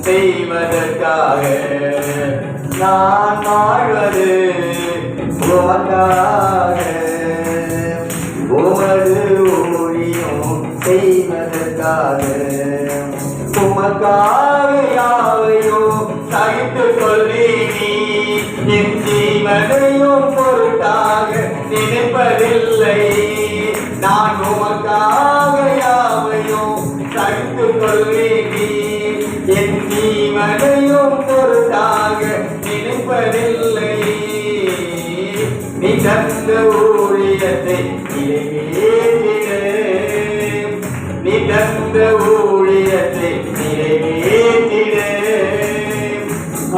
செய்வதற்காக நான் வாழ்வது உமக்காக உமது ஊழியம் செய்வதற்காக உமக்காக யாவையும் சகித்துக் கொள்வீனி என் ஜீவனையும் பொருட்டாக நினைப்பதில்லை நான் உமக்காக யாவையும் சகித்துக் கொள்வீனி என் ஜீவனையும் பொருட்டாக நினைப்பதில்லை நீ தந்த ஊழியத்தை நீ தந்த ஊழியத்தை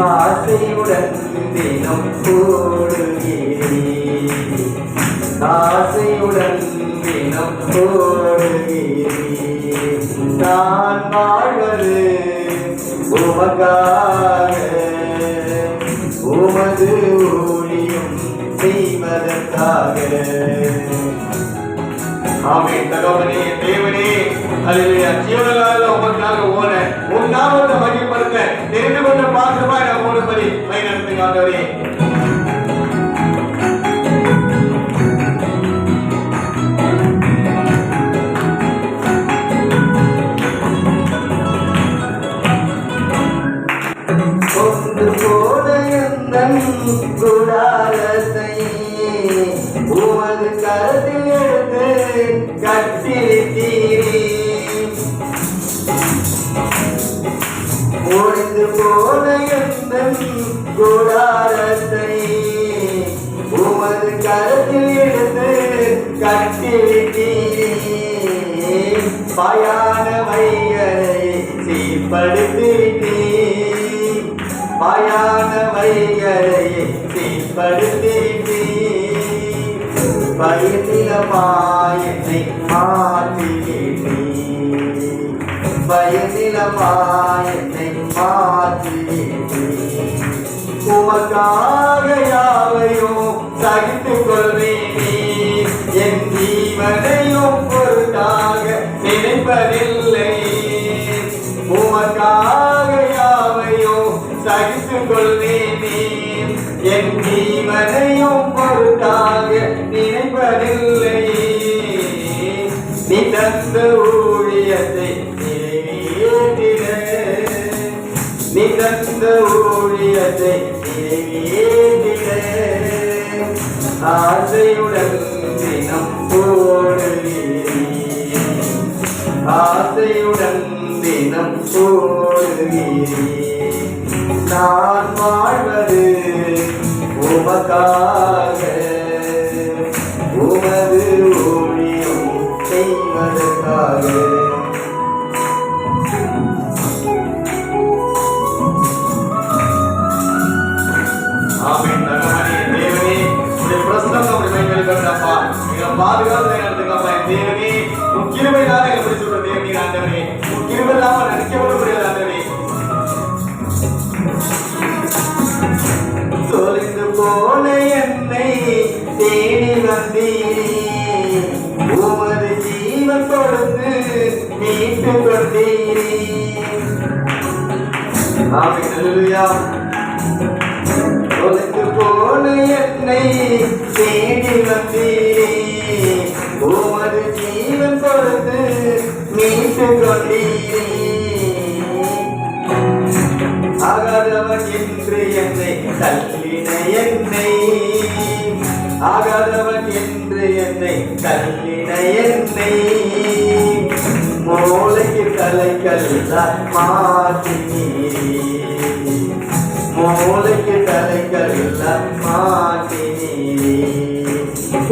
ஆசையுடன் தினம் போடுகிறேன் ஆசையுடன் தினம் போடுகிறேன் நான் வாழ்வது உமக்காக உமது ஊழியம் செய்வதற்காக. ஆமென். தகவனே தேவனே அல்லேலூயா. ஜீவனால உமக்காக ஓட உன் நாமத்தை மகிமைப்படுத்த தெரிந்து கொண்ட பாத்திரமாய் நான் ஓடும்படி வழிநடத்துங்க ஆண்டவரே. ஒன்று போல எந்தன் குடாரத்தை உமது கருத்தில் எடுத்து கட்டிலிட்டீரே. ஒன்று போல எந்தன் குடாரத்தை உமது கருத்தில் எடுத்து கட்டிலிட்டீரே. பாயான வைகளை சீர்படுத்திட்டீர் பாயான வைகளை சீர்படுத்திட்டீர் பயனிலமாயனை மாற்றிட்டீர் பயனிலமாயனை மாற்றிட்டீர் உமக்காக யாவையும் சகித்துக் கொள்வேனே என் ஜீவனையும் பொருட்டாக நினைப்பதில்லை உமக்காக யாவையும் சகித்துக் கொள்வேனே என் ஜீவனையும் பொருட்டாக நினைப்பதில்லை நீ தந்த ஊழியத்தை நிறைவேற்றிட நீ தந்த ஊழியத்தை நிறைவேற்றிட ஆசையுடன் தினம் போடுகிறேன் ஆசையுடன் தினம் போடுகிறேன் நான் வாழ்வது உமக்காக உமது ஊழியம் செய்வதற்காக. ஆமென். தகவனே தேவனே உடைய பிரசன்னம் நம்முடைய மைகளில் கண்டப்பா எங்களை பாதுகாத்து நடத்துக்கப்பா தேவனே உன் கிருபை தான் எப்படி சொல்ற தேவனே ஆண்டவரே உன் கிருபை தான் நினைக்கப்பட முடியாது ஆண்டவரே. தொலைந்து போன என்னை தேடி வந்தீரே உமது ஜீவன் கொடுத்து மீட்டு கொண்டீரே. ஆமென். அல்லேலூயா. தொலைந்து போன என்னை தேடி வந்தீரே உமது ஜீவன் கொடுத்து மீட்டு கொண்டீரே. ஆகாதவன் என்று என்னை தள்ளின என்னை ஆகாதவன் என்று என்னை தள்ளின என்னை மூளைக்கு தலைக்கல்ல மாட்டினீரே மூளைக்கு தலைக்கல்ல மாட்டினீரே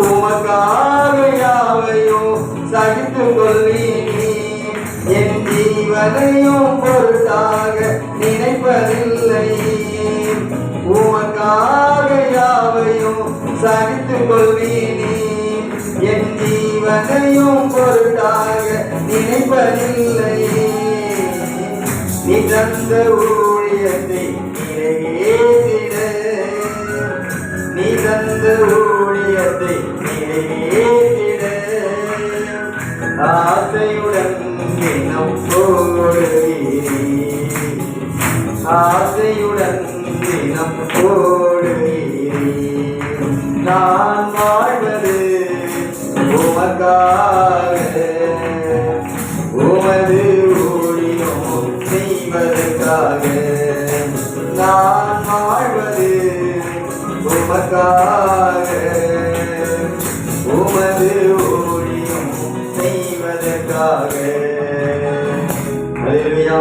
உமக்காக யாவையும் சகித்து கொள்ளீனே என் ஜீவனையும் பொருட்டாக நினைப்பதில்லை உமக்காக யாவையும் சகித்து கொள்வீனே என் ஜீவனையும் பொருட்டாக நினைப்பதில்லை நீ தந்த ஊழியத்தை நிறைவேற்றிட நீ தந்த ஊழியத்தை நிறைவேற்றிட ஆசையுடன் தினம் போடுவீரே ஆசையுடன் தினம் போடுவீரே நான் வாழ்வது உமக்காக உமது ஊழியம் செய்வதற்காக நான் வாழ்வது உமக்காக உமது ஊழியம் செய்வதற்காக. அல்லேலூயா.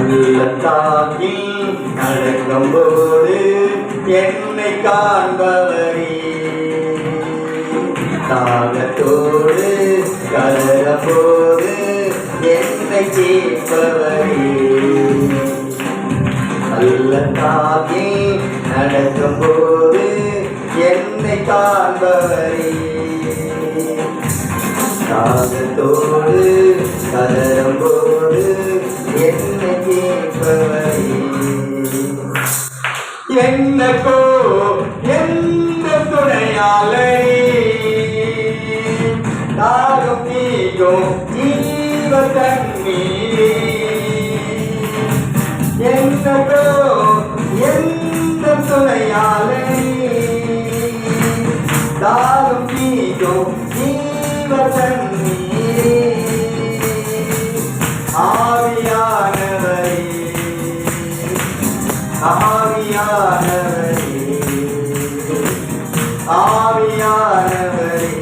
உள்ளத்தாகில் நடக்கும்போது என்னை காண்பவரே தாகத்தோடு கலரும்போது என்னை கேட்பவரே உள்ளத்தாகில் நடக்கும்போது என்னை காண்பவரே தாகத்தோடு கலரும்போது என்னை கேட்பவரே என்னக்கோ எந்த துணையாளரே தாகம் நீக்கும் ஜீவ தண்ணீரே என்னக்கோ எந்த துணையாளரே தாகம் நீக்கும் ஜீவ தண்ணீரே ஆவியானவரே ஆவியானவரே ஆவியானவரே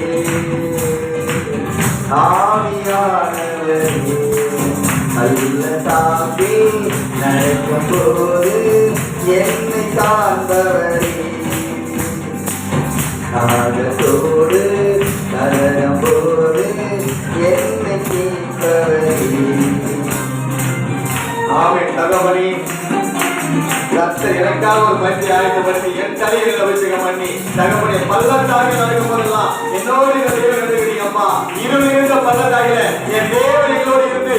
ஆவியானவரே அல்லதாகி நடக்கும்போது என்னை காண்பவரே தாகத்தோடு கலரும்போது என்னை கேட்பவரே. ஆமென். தகவலி கர்த்தர் எனக்காக ஒரு பந்தி ஆயத்தப்படுத்தி என் தலையில் அபிஷேகம் பண்ணி தகவலை பள்ளத்தாக நடக்கும் போதெல்லாம் என்னோடு இந்த தேவன் அப்பா இருள் இருந்த பள்ளத்தாகில என் தேவன் எங்களோடு இருந்து